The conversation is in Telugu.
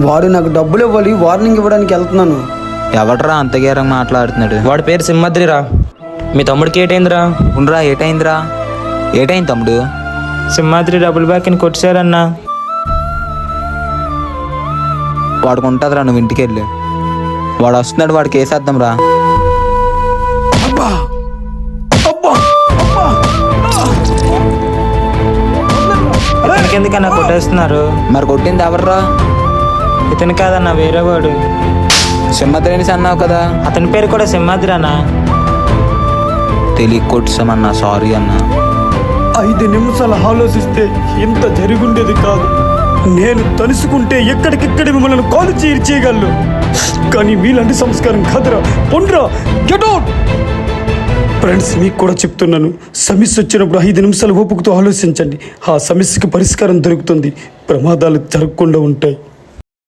వాడు నాకు డబ్బులు ఇవ్వాలి, వార్నింగ్ ఇవ్వడానికి వెళ్తున్నాను. ఎవడరా అంత గేరం మాట్లాడుతున్నాడు? వాడి పేరు సింహాద్రిరా. మీ తమ్ముడికి ఏటైందిరా? ఉండరా, ఏటైందిరా? ఏటైంది తమ్ముడు? సింహాద్రి డబుల్ బ్యాక్ని కొట్టేశారన్నా. వాడికి ఉంటుందిరా, నువ్వు ఇంటికి వెళ్ళి. వాడు వస్తున్నాడు, వాడికి వేసేద్దాం రా. ఎందుకన్నా కొట్టేస్తున్నారు? మరి కొట్టింది ఎవర్రా? ఇతను కాదన్నా, వేరే వాడు. సింహాద్రి అన్నావు కదా. అతని పేరు కూడా సింహాద్రి అన్నా. తెలియ కొట్టామన్నా, సారీ అన్నా. 5 నిమిషాలు ఆలోచిస్తే ఇంత జరిగుండేది కాదు. నేను తలుసుకుంటే ఎక్కడికెక్కడ మిమ్మల్ని కాలు చేయగలను, కానీ మీలాంటి సంస్కారం కాదురా. పొండ్రా, గెట్ అవుట్. ఫ్రెండ్స్, మీకు కూడా చెప్తున్నాను, సమస్య వచ్చినప్పుడు 5 నిమిషాలు ఓపికతో ఆలోచించండి. ఆ సమస్యకి పరిష్కారం దొరుకుతుంది, ప్రమాదాలు జరగకుండా ఉంటాయి.